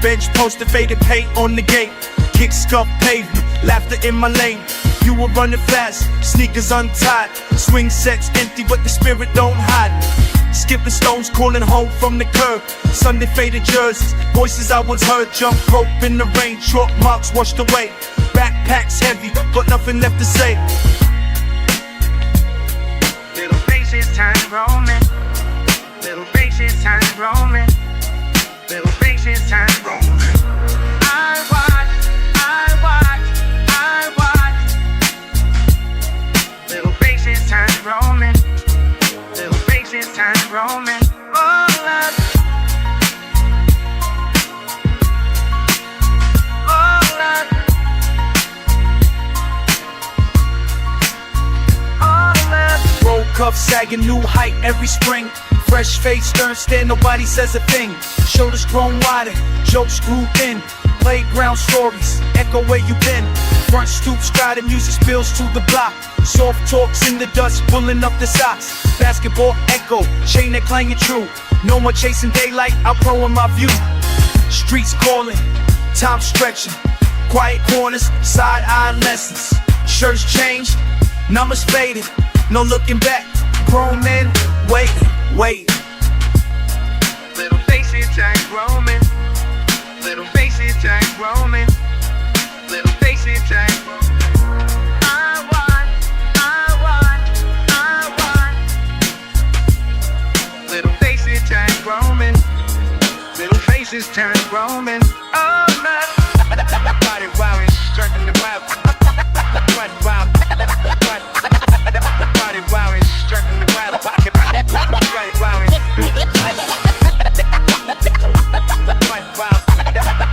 bench poster, faded paint on the gate. Kick scuff pavement, laughter in my lane. You were running fast, sneakers untied. Swing sets empty, but the spirit don't hide. Skipping stones, calling home from the curb. Sunday faded jerseys, voices I once heard. Jump rope in the rain, chalk marks washed away. Backpacks heavy, but nothing left to say. Little faces turn roaming. Little faces turn roaming. Little faces turn roaming. I watch, I watch, I watch. Little faces turn roaming. Little faces turn roaming. Oh, love. Oh, love. Oh, love. Roll cuffs sagging, new height every spring. Fresh face, stern stare, nobody says a thing. Shoulders grown wider, jokes grew in. Playground stories, echo where you been. Front stoop, striding, music spills to the block. Soft talks in the dust, pulling up the socks. Basketball echo, chain that clanging true. No more chasing daylight, I'm pro in my view. Streets calling, time stretching. Quiet corners, side-eye lessons. Shirts changed, numbers faded. No looking back, grown men waiting. Wait. Little faces turn roaming. Little faces turn roaming. Little faces turn roaming. I want, I want, I want. Little faces turn roaming. Little faces turn roaming. Oh, man. Body wowing, striking the wild. Body wowing, body wowing, striking the wild. Body wowing.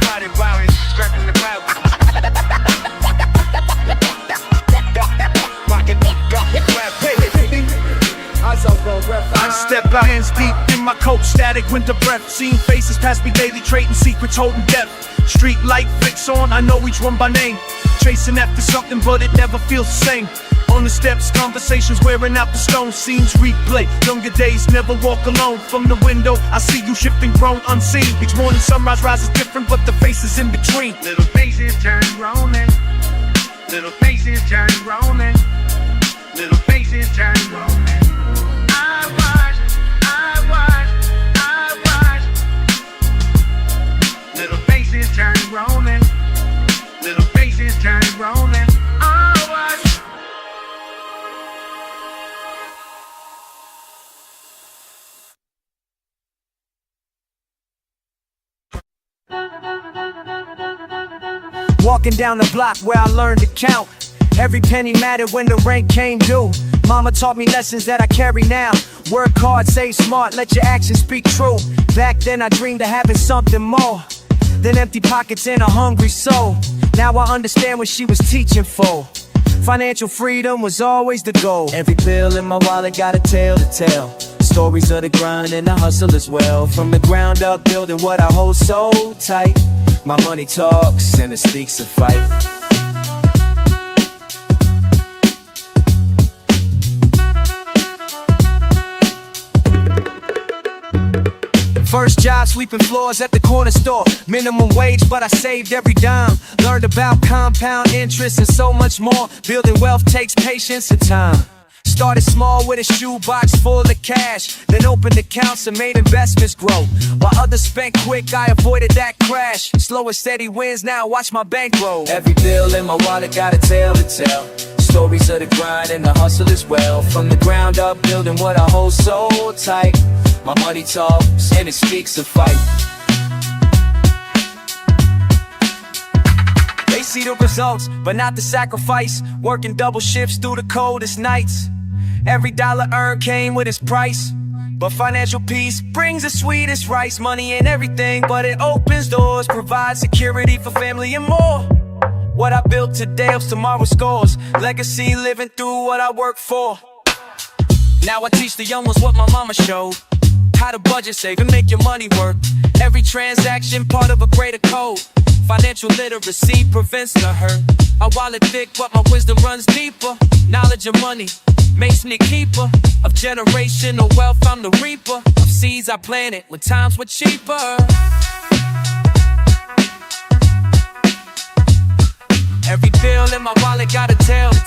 Body wowing, striking the wild. I step out, hands deep in my coat, static winter breath. Seeing faces pass me daily, trading secrets, holding depth. Street light flicks on, I know each one by name. Chasing after something, but it never feels the same. On the steps, conversations wearing out the stone. Scenes replay, younger days never walk alone. From the window, I see you shifting, grown unseen. Each morning sunrise rises different, but the faces in between. Little faces turn roaming. Little faces turn roaming. Little faces turn roaming. I watch, I watch, I watch. Little faces turn roaming. Little faces turn roaming. I watch. Walking down the block where I learned to count. Every penny mattered when the rent came due. Mama taught me lessons that I carry now. Work hard, save smart, let your actions speak true. Back then I dreamed of having something more than empty pockets and a hungry soul. Now I understand what she was teaching for. Financial freedom was always the goal. Every bill in my wallet got a tale to tell. Stories of the grind and the hustle as well. From the ground up, building what I hold so tight. My money talks and it speaks a fight. First job sweeping floors at the corner store. Minimum wage, but I saved every dime. Learned about compound interest and so much more. Building wealth takes patience and time. Started small with a shoebox full of cash, then opened accounts and made investments grow. While others spent quick, I avoided that crash. Slow and steady wins, now watch my bankroll. Every bill in my wallet got a tale to tell. Stories of the grind and the hustle as well. From the ground up, building what I hold so tight. My money talks and it speaks a fight. They see the results, but not the sacrifice. Working double shifts through the coldest nights. Every dollar earned came with its price. But financial peace brings the sweetest rice. Money ain't everything, but it opens doors. Provides security for family and more. What I built today helps tomorrow scores. Legacy living through what I work for. Now I teach the young ones what my mama showed. How to budget, save, and make your money work. Every transaction part of a greater code. Financial literacy prevents the hurt. My wallet thick, but my wisdom runs deeper. Knowledge of money makes me a keeper of generational wealth. I'm the reaper of seeds I planted when times were cheaper.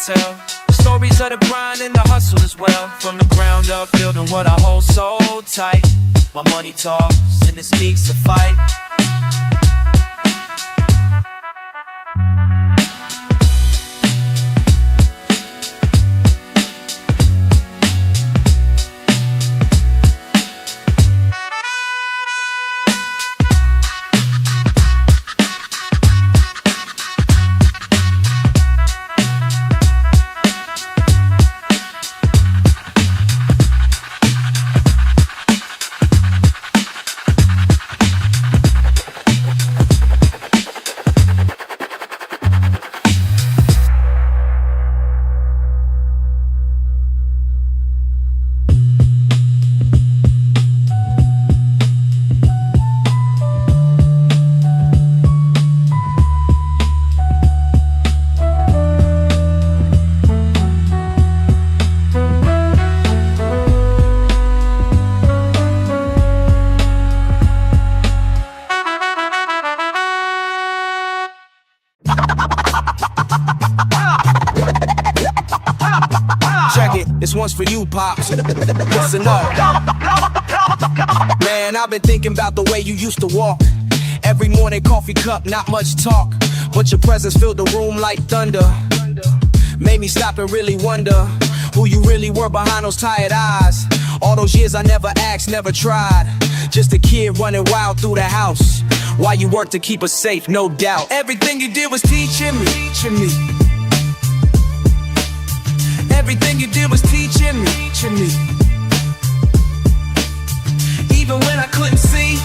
tell the stories of the grind and the hustle as well. From the ground up, building what I hold so tight. My money talks and it speaks to fight. This one's for you, Pops. Listen up. Man, I've been thinking about the way you used to walk. Every morning, coffee cup, not much talk, but your presence filled the room like thunder. Made me stop and really wonder who you really were behind those tired eyes. All those years I never asked, never tried. Just a kid running wild through the house. While you worked to keep us safe, no doubt. Everything you did was teaching me. Everything you did was teaching me. Even when I couldn't see.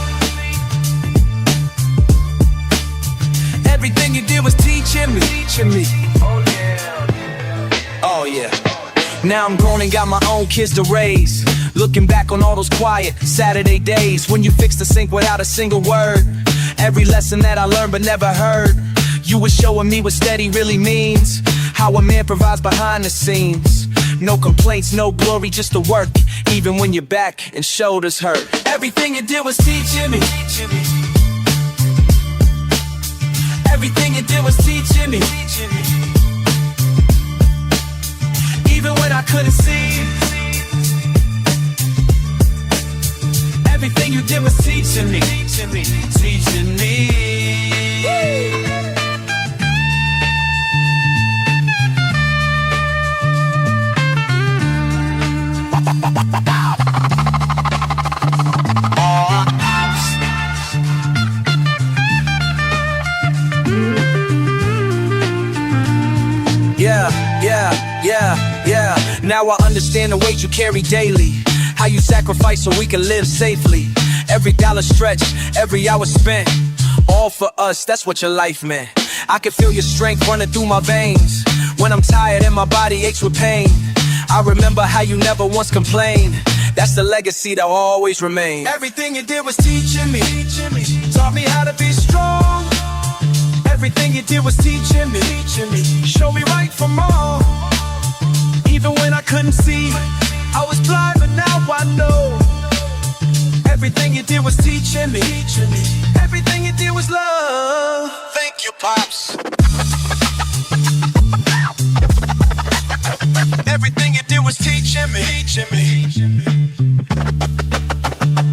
Everything you did was teaching me. Oh yeah. Now I'm grown and got my own kids to raise. Looking back on all those quiet Saturday days when you fixed the sink without a single word. Every lesson that I learned but never heard. You were showing me what steady really means. How a man provides behind the scenes. No complaints, no glory, just the work. Even when your back and shoulders hurt. Everything you did was teaching me. Everything you did was teaching me. Even when I couldn't see. Everything you did was teaching me. Teaching me. Yeah. Now I understand the weight you carry daily. How you sacrifice so we can live safely. Every dollar stretched, every hour spent. All for us, that's what your life meant. I can feel your strength running through my veins. When I'm tired and my body aches with pain. I remember how you never once complained. That's the legacy that'll always remain. Everything you did was teaching me. Taught me how to be strong. Everything you did was teaching me. Show me right from wrong. Even when I couldn't see, I was blind, but now I know. Everything you did was teaching me. Everything you did was love. Thank you, Pops. Everything you did was teaching me.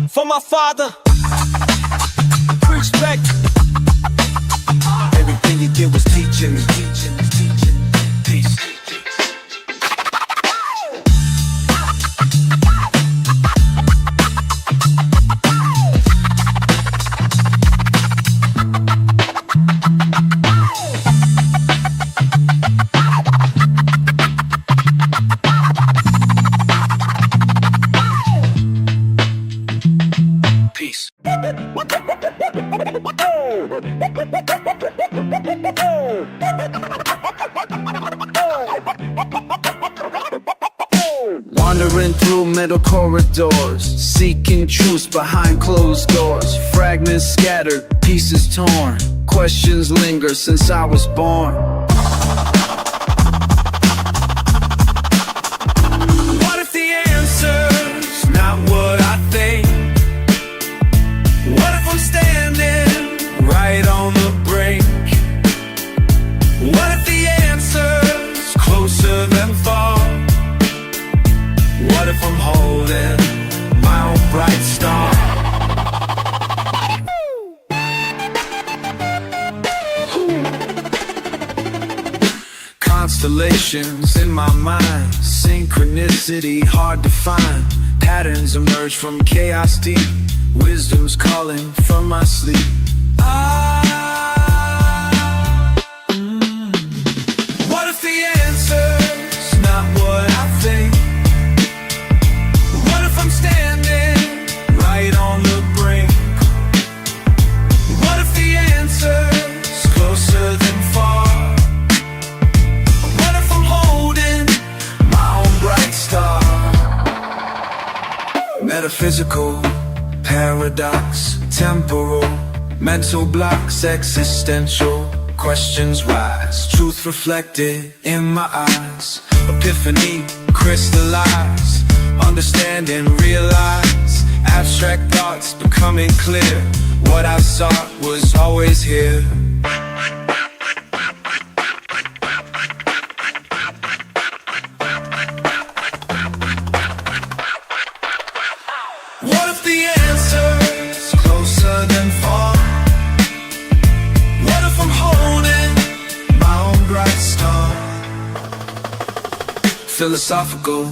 For my father, respect. Everything you did was teaching me. Peace. Wandering through middle corridors, seeking truths behind closed doors. Fragments scattered, pieces torn. Questions linger since I was born. What if the answer's not what I think? What if I'm standing right on the brink? What if the answer's close constellations in my mind, synchronicity hard to find. Patterns emerge from chaos deep, wisdom's calling from my sleep. What if the answer's not what I think? What if I'm standing right on the brink? What if the answer's closer than far? What if I'm holding my own bright star? Metaphysical, paradox, temporal, mental blocks, existential questions rise. Truth reflected in my eyes. Epiphany, crystallize. Understanding, realize. Abstract thoughts becoming clear. What I sought was always here. What if the answer's closer than far? What if I'm holding my own bright star? Philosophical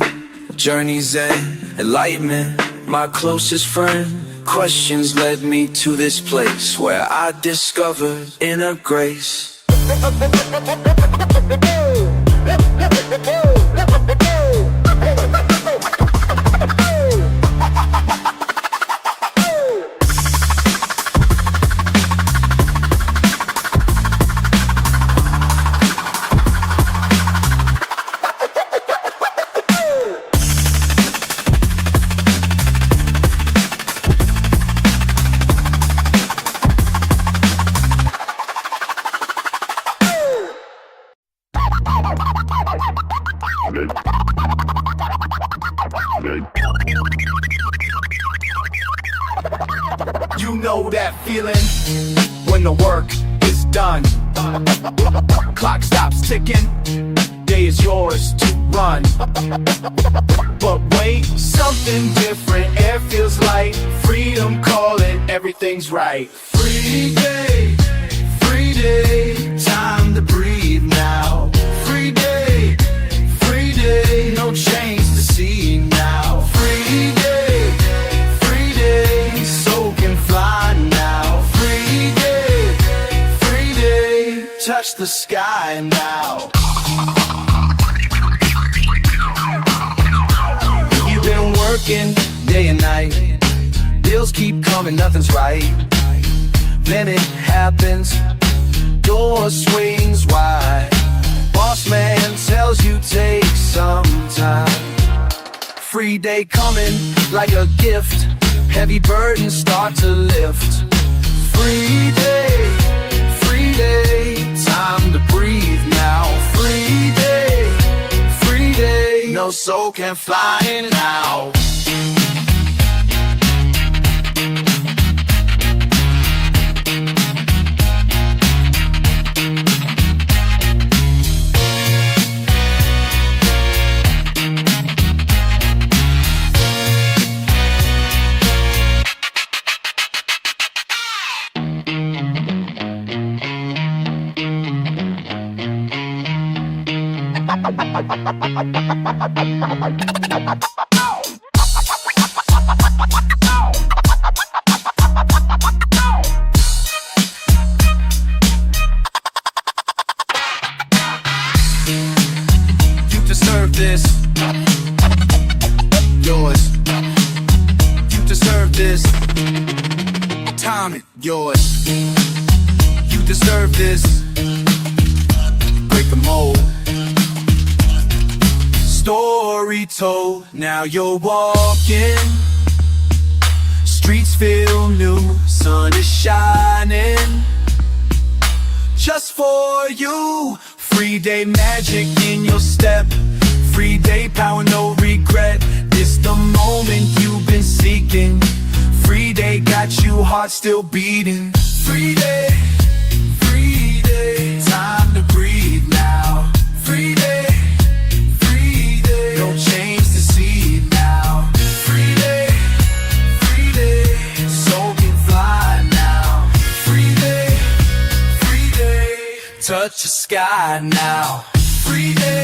journeys and enlightenment, my closest friend. Questions led me to this place where I discovered inner grace. You know that feeling when the work is done. Clock stops ticking, day is yours to run. But wait, something different, air feels light. Freedom calling, everything's right. Free day, time to breathe now. Free day, no chains to see now. Free day, soul can fly now. Free day, touch the sky now. You've been working day and night, bills keep coming, nothing's right. Then it happens, door swings wide. Boss man tells you take some time. Free day coming like a gift, heavy burdens start to lift. Free day, time to breathe now. Free day, no soul can fly now. You deserve this. Yours, You deserve this. time it, yours. You deserve this. Break the mold. Story told, now you're walking. Streets feel new, sun is shining. Just for you, free day magic in your step. Free day power, no regret. This the moment you've been seeking. Free day got you heart still beating. Free day, time to breathe now. Free day, no chains to see now. Free day, soul can fly now. Free day, touch the sky now. free day.